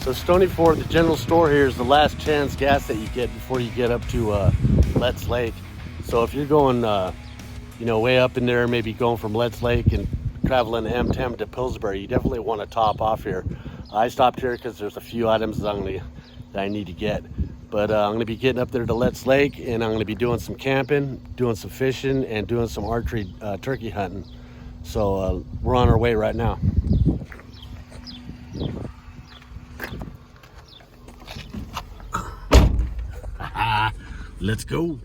So Stony Fort, the general store here, is the last chance gas that you get before you get up to Letts Lake. So if you're going, way up in there, maybe going from Letts Lake and traveling M10 to Pillsbury, you definitely want to top off here. I stopped here because there's a few items that I need to get. But I'm going to be getting up there to Letts Lake, and I'm going to be doing some camping, doing some fishing, and doing some archery turkey hunting. So we're on our way right now. Let's go.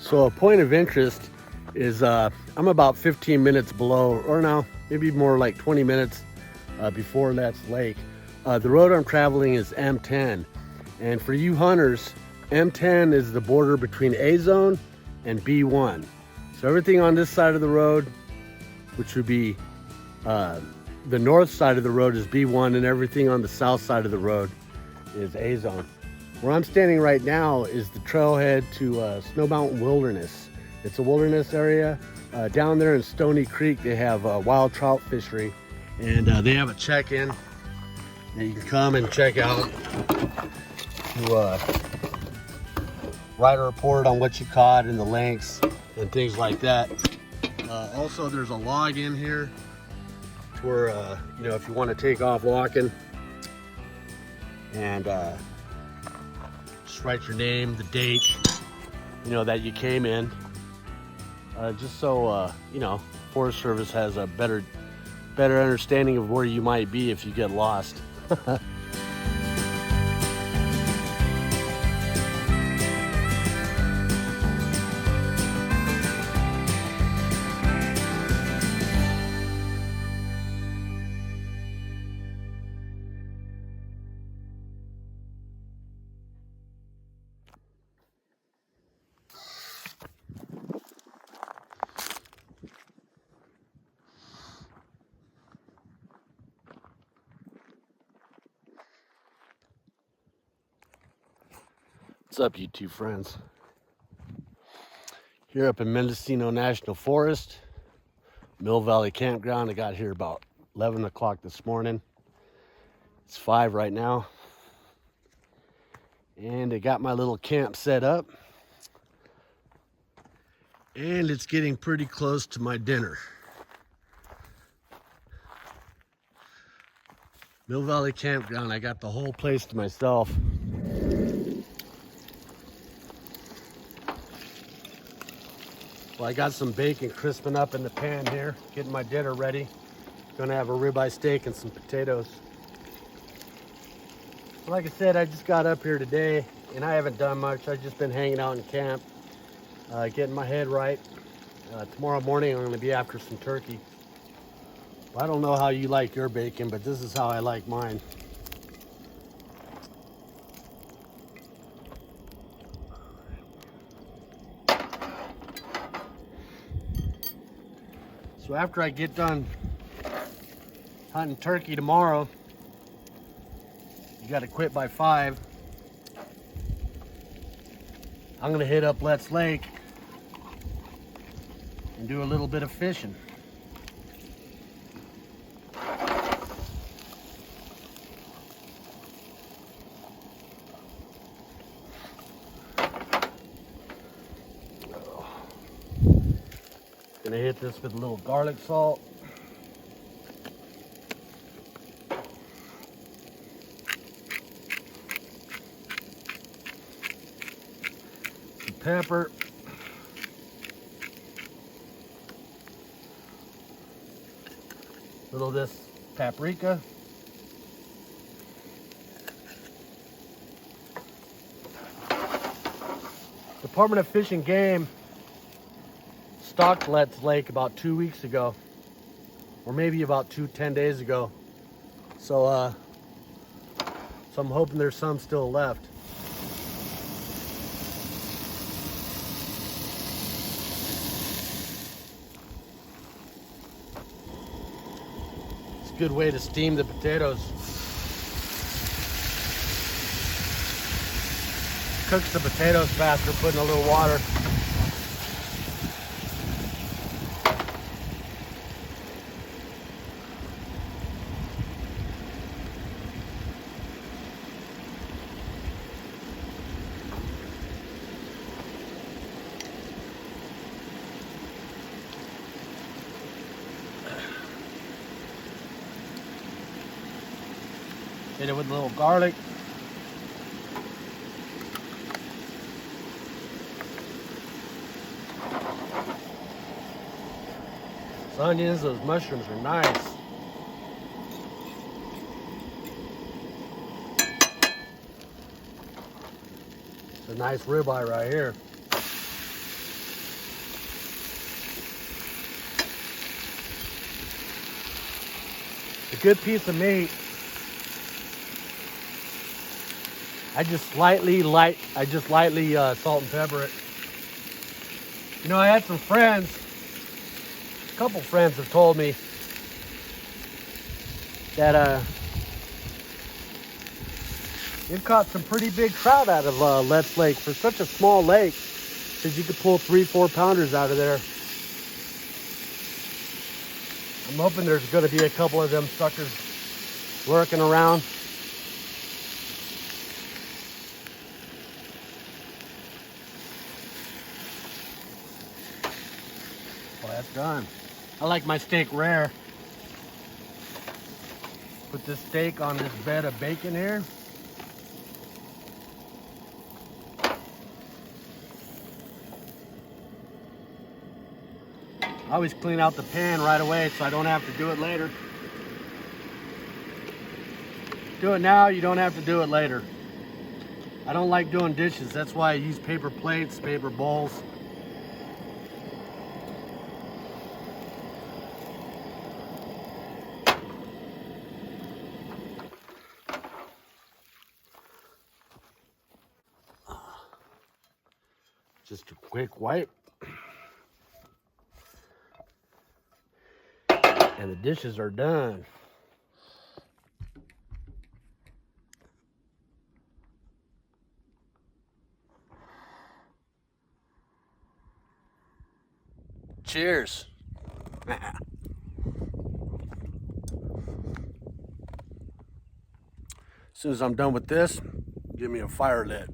So a point of interest is I'm about 15 minutes below, or now maybe more like 20 minutes before Letts Lake. The road I'm traveling is M10, and for you hunters, M10 is the border between A zone and B1. So everything on this side of the road, which would be the north side of the road, is B1, and everything on the south side of the road is A zone. Where I'm standing right now is the trailhead to Snow Mountain Wilderness. It's a wilderness area. Down there in Stony Creek, they have a wild trout fishery, and they have a check-in that you can come and check out to write a report on what you caught and the lengths and things like that. Also, there's a log in here where, if you want to take off walking and just write your name, the date, that you came in. Just so, Forest Service has a better understanding of where you might be if you get lost. What's up, you two friends? Here up in Mendocino National Forest, Mill Valley Campground. I got here about 11 o'clock this morning. It's 5 right now. And I got my little camp set up. And it's getting pretty close to my dinner. Mill Valley Campground, I got the whole place to myself. Well, I got some bacon crisping up in the pan here, getting my dinner ready. Gonna have a ribeye steak and some potatoes. Like I said, I just got up here today and I haven't done much. I've just been hanging out in camp, getting my head right. Tomorrow morning I'm gonna be after some turkey. Well, I don't know how you like your bacon, but this is how I like mine. So after I get done hunting turkey tomorrow, you got to quit by 5. I'm going to hit up Letts Lake and do a little bit of fishing. Gonna hit this with a little garlic salt. Some pepper. A little of this paprika. Department of Fish and Game stocked Letts Lake about 2 weeks ago, or maybe about 10 days ago. So I'm hoping there's some still left. good way to steam the potatoes. Cooks the potatoes faster, putting a little water. Hit it with a little garlic. Those onions, those mushrooms are nice. It's a nice ribeye right here. A good piece of meat. I just lightly salt and pepper it. You know, I had some friends, a couple friends have told me that you've caught some pretty big trout out of Let's Lake for such a small lake. Says you could pull 3-4 pounders out of there. I'm hoping there's going to be a couple of them suckers lurking around. Well, that's done. I like my steak rare. Put this steak on this bed of bacon here. I always clean out the pan right away so I don't have to do it later. Do it now, you don't have to do it later. I don't like doing dishes. That's why I use paper plates, paper bowls. Just a quick wipe. And the dishes are done. Cheers. As soon as I'm done with this, give me a fire lit.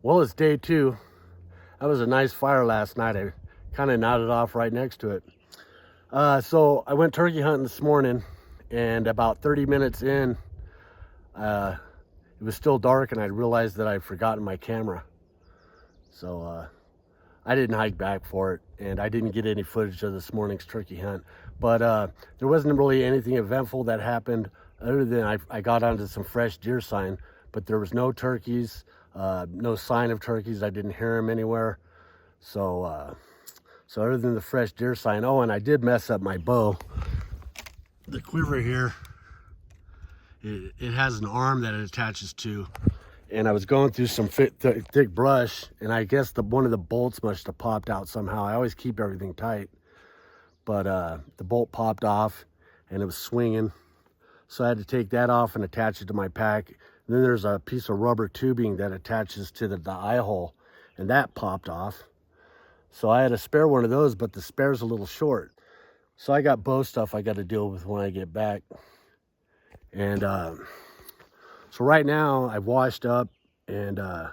Well, it's day 2. That was a nice fire last night. I kind of nodded off right next to it. So I went turkey hunting this morning, and about 30 minutes in, it was still dark, and I realized that I'd forgotten my camera. So I didn't hike back for it, and I didn't get any footage of this morning's turkey hunt. But there wasn't really anything eventful that happened other than I got onto some fresh deer sign, but there was no turkeys. No sign of turkeys. I didn't hear them anywhere. So other than the fresh deer sign, oh, and I did mess up my bow. The quiver here, it has an arm that it attaches to, and I was going through some thick brush, and I guess one of the bolts must have popped out somehow. I always keep everything tight, but the bolt popped off, and it was swinging, so I had to take that off and attach it to my pack. And then there's a piece of rubber tubing that attaches to the eye hole, and that popped off. So I had a spare one of those, but the spare's a little short. So I got bow stuff I got to deal with when I get back. And so right now I've washed up, and I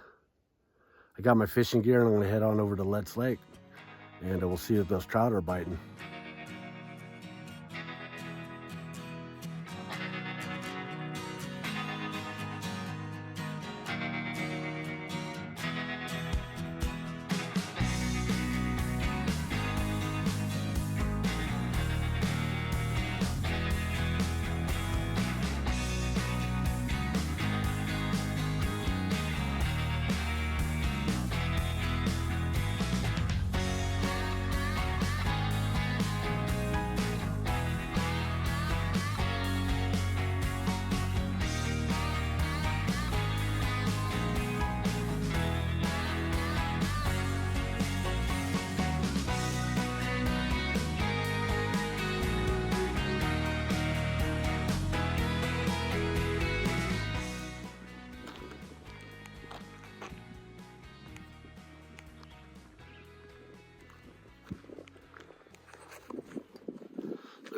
got my fishing gear, and I'm going to head on over to Let's Lake, and we'll see if those trout are biting.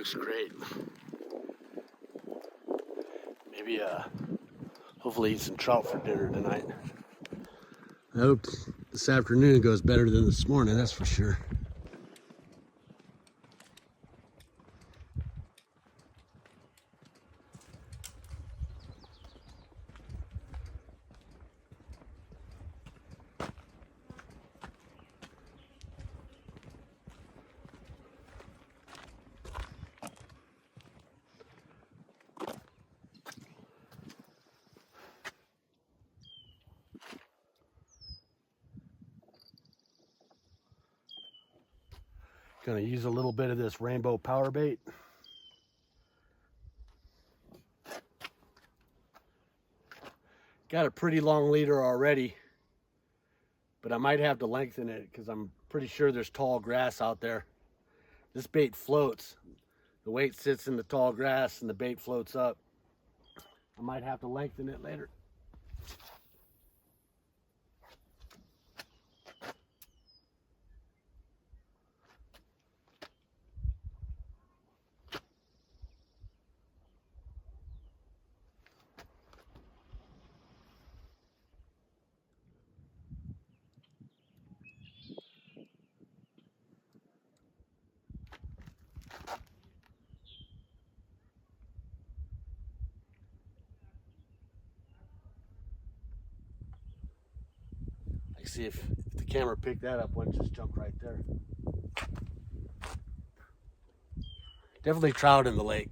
looks great. Maybe hopefully eat some trout for dinner tonight. I hope this afternoon goes better than this morning, that's for sure. Gonna use a little bit of this rainbow power bait. Got a pretty long leader already, but I might have to lengthen it because I'm pretty sure there's tall grass out there. This bait floats. The weight sits in the tall grass and the bait floats up. I might have to lengthen it later. See if the camera picked that up, one just jumped right there. Definitely trout in the lake.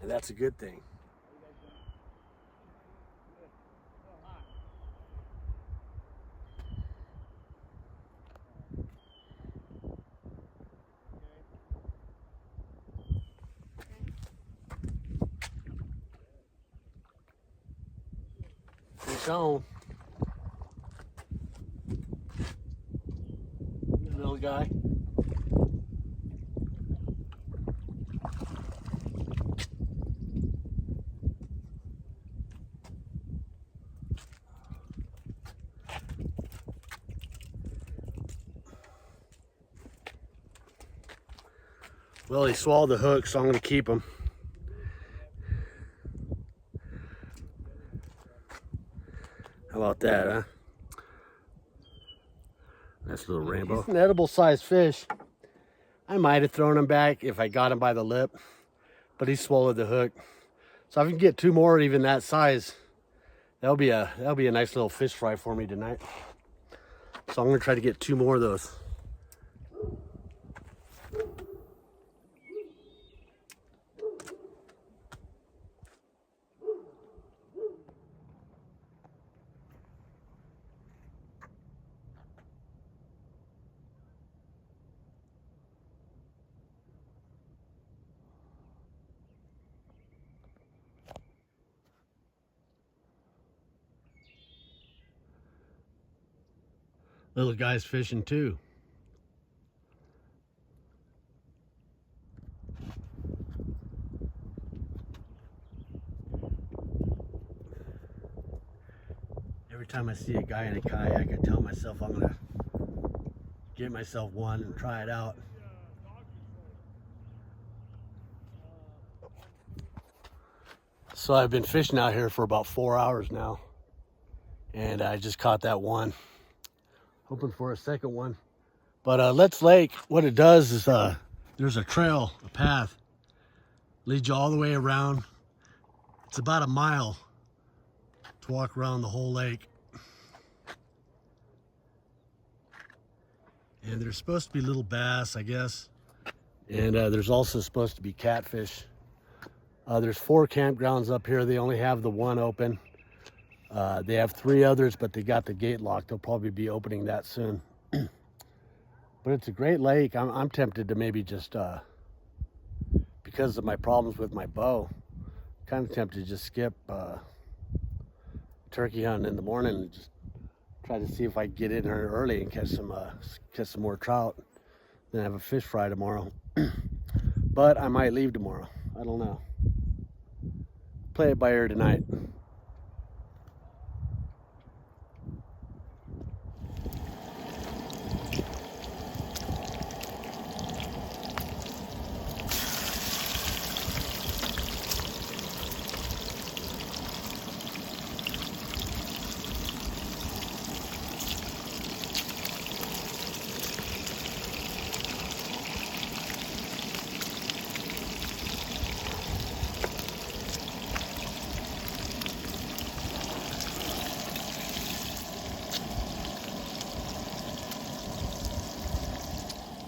And that's a good thing. Fish on. Little guy. Well, he swallowed the hook, so I'm going to keep him. How about that, huh? Nice little rainbow. He's an edible sized fish. I might have thrown him back if I got him by the lip, but he swallowed the hook. So if I can get two more even that size, that'll be a nice little fish fry for me tonight. So I'm gonna try to get two more of those. Little guy's fishing too. Every time I see a guy in a kayak, I tell myself I'm gonna get myself one and try it out. So I've been fishing out here for about 4 hours now, and I just caught that one. Hoping for a second one. But Let's Lake, what it does is there's a trail, a path, leads you all the way around. It's about a mile to walk around the whole lake. And there's supposed to be little bass, I guess. And there's also supposed to be catfish. There's 4 campgrounds up here. They only have the one open. They have 3 others, but they got the gate locked. They'll probably be opening that soon. But it's a great lake. I'm tempted to maybe just, because of my problems with my bow, kind of tempted to just skip turkey hunting in the morning and just try to see if I can get in here early and catch some more trout. Then have a fish fry tomorrow. But I might leave tomorrow. I don't know. Play it by ear tonight.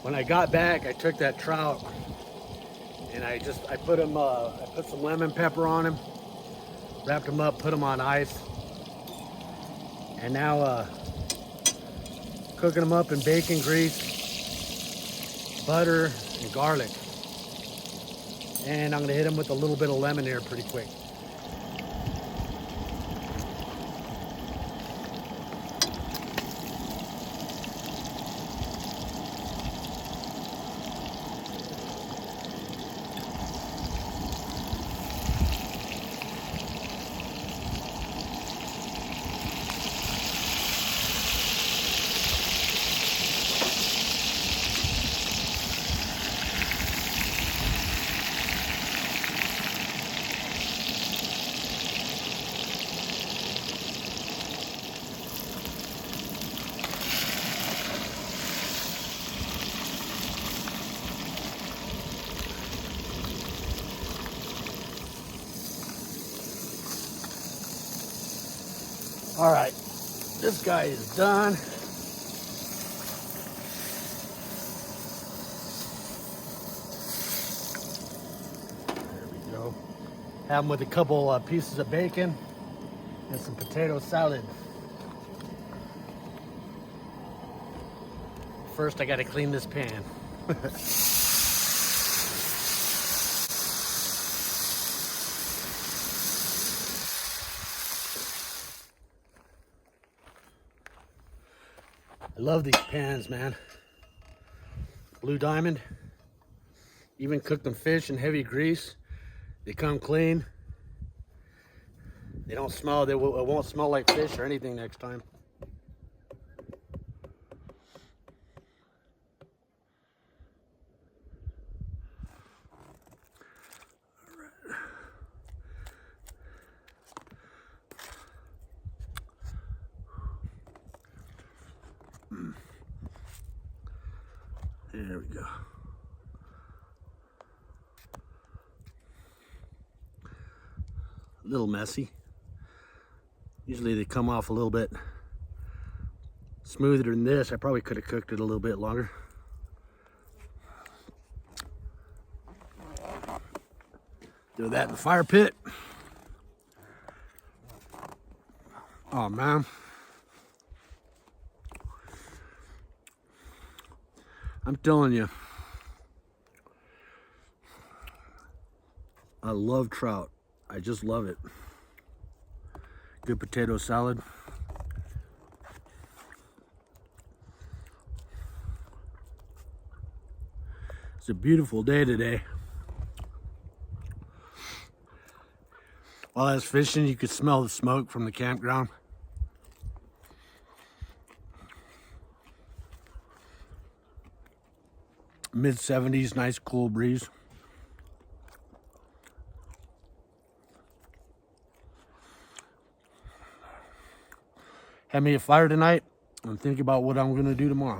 When I got back, I took that trout and I put him, I put some lemon pepper on him, wrapped him up, put him on ice, and now cooking them up in bacon grease, butter, and garlic. And I'm gonna hit them with a little bit of lemon here pretty quick. All right, this guy is done. There we go. Have him with a couple pieces of bacon and some potato salad. First, I gotta clean this pan. I love these pans, man. Blue Diamond. Even cooked them fish in heavy grease. They come clean. They don't smell, it won't smell like fish or anything next time. There we go. A little messy. Usually they come off a little bit smoother than this. I probably could have cooked it a little bit longer. Do that in the fire pit. Oh man. I'm telling you, I love trout. I just love it. Good potato salad. It's a beautiful day today. While I was fishing, you could smell the smoke from the campground. Mid-70s, nice cool breeze. Had me a fire tonight. I'm thinking about what I'm gonna do tomorrow.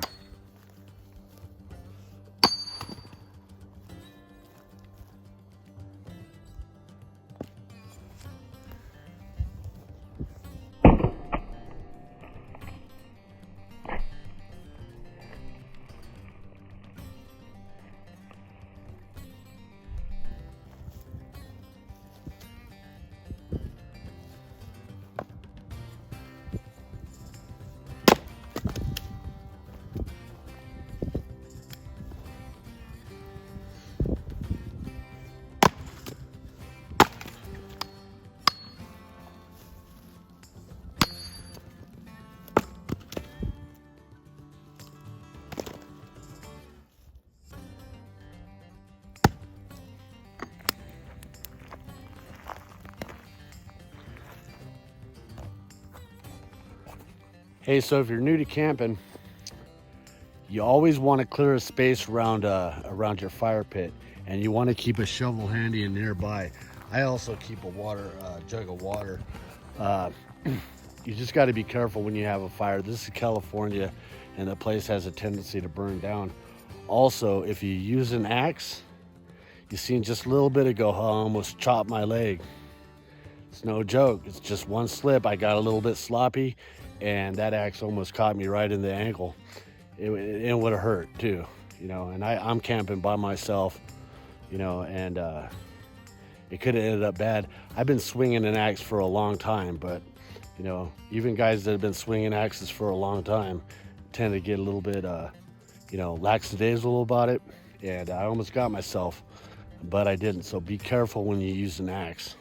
Hey, so if you're new to camping, you always want to clear a space around your fire pit, and you want to keep a shovel handy and nearby. I also keep a jug of water. You just got to be careful when you have a fire. This is California, and the place has a tendency to burn down. Also, if you use an axe, you seen just a little bit ago how I almost chopped my leg. It's no joke. It's just one slip. I got a little bit sloppy, and that axe almost caught me right in the ankle. It would have hurt too. you know, and I'm camping by myself, you know, and it could have ended up bad. I've been swinging an axe for a long time, but you know, even guys that have been swinging axes for a long time tend to get a little bit, you know, lackadaisical about it. And I almost got myself, but I didn't. So be careful when you use an axe.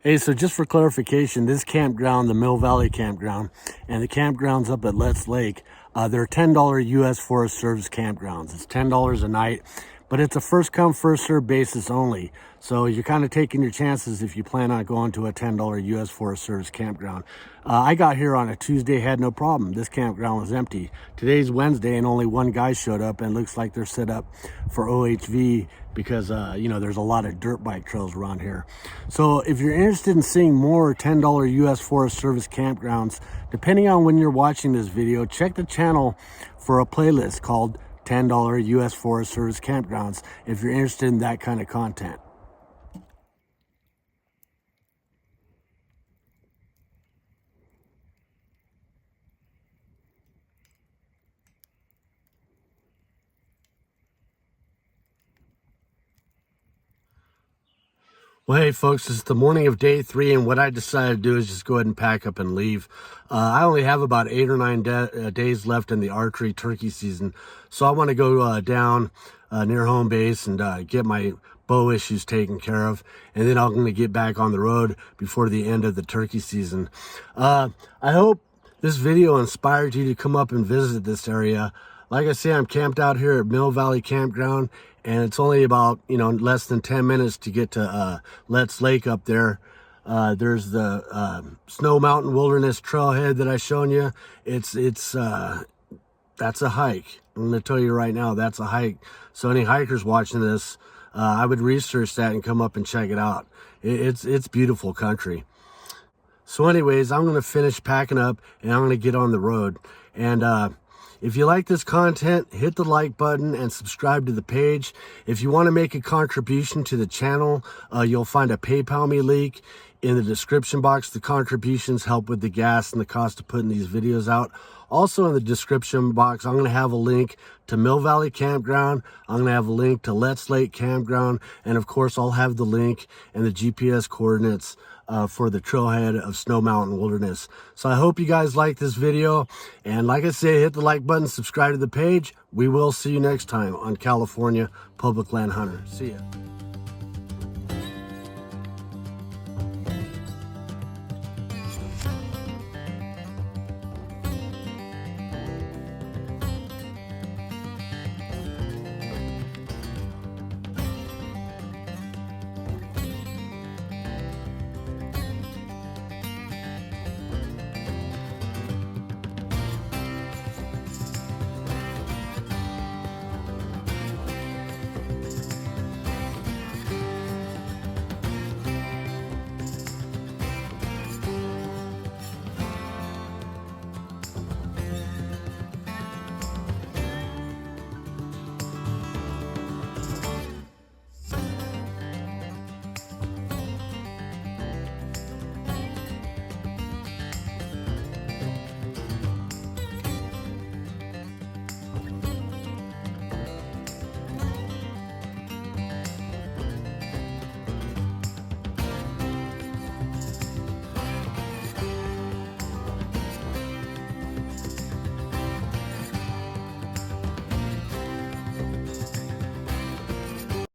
Hey, so just for clarification, this campground, the Mill Valley Campground, and the campgrounds up at Let's Lake, they're $10 U.S. Forest Service campgrounds. It's $10 a night, but it's a first come, first served basis only. So you're kind of taking your chances if you plan on going to a $10 U.S. Forest Service campground. I got here on a Tuesday, had no problem. This campground was empty. Today's Wednesday and only one guy showed up, and looks like they're set up for OHV because, you know, there's a lot of dirt bike trails around here. So if you're interested in seeing more $10 U.S. Forest Service campgrounds, depending on when you're watching this video, check the channel for a playlist called $10 U.S. Forest Service campgrounds if you're interested in that kind of content. Well, hey folks, it's the morning of day 3, and what I decided to do is just go ahead and pack up and leave. I only have about 8 or 9 days left in the archery turkey season, so I want to go down near home base and get my bow issues taken care of, and then I'm going to get back on the road before the end of the turkey season. I hope this video inspired you to come up and visit this area. Like I say, I'm camped out here at Mill Valley Campground, and it's only about, you know, less than 10 minutes to get to Let's Lake up there. There's the Snow Mountain Wilderness Trailhead that I shown you. That's a hike. I'm going to tell you right now, that's a hike. So any hikers watching this, I would research that and come up and check it out. It's beautiful country. So anyways, I'm going to finish packing up and I'm going to get on the road. And if you like this content, hit the like button and subscribe to the page. If you want to make a contribution to the channel, you'll find a PayPal me link in the description box. The contributions help with the gas and the cost of putting these videos out. Also in the description box, I'm going to have a link to Mill Valley Campground. I'm going to have a link to Let's Lake Campground. And of course, I'll have the link and the GPS coordinates for the trailhead of Snow Mountain Wilderness. So I hope you guys like this video. And like I say, hit the like button, subscribe to the page. We will see you next time on California Public Land Hunter. See ya.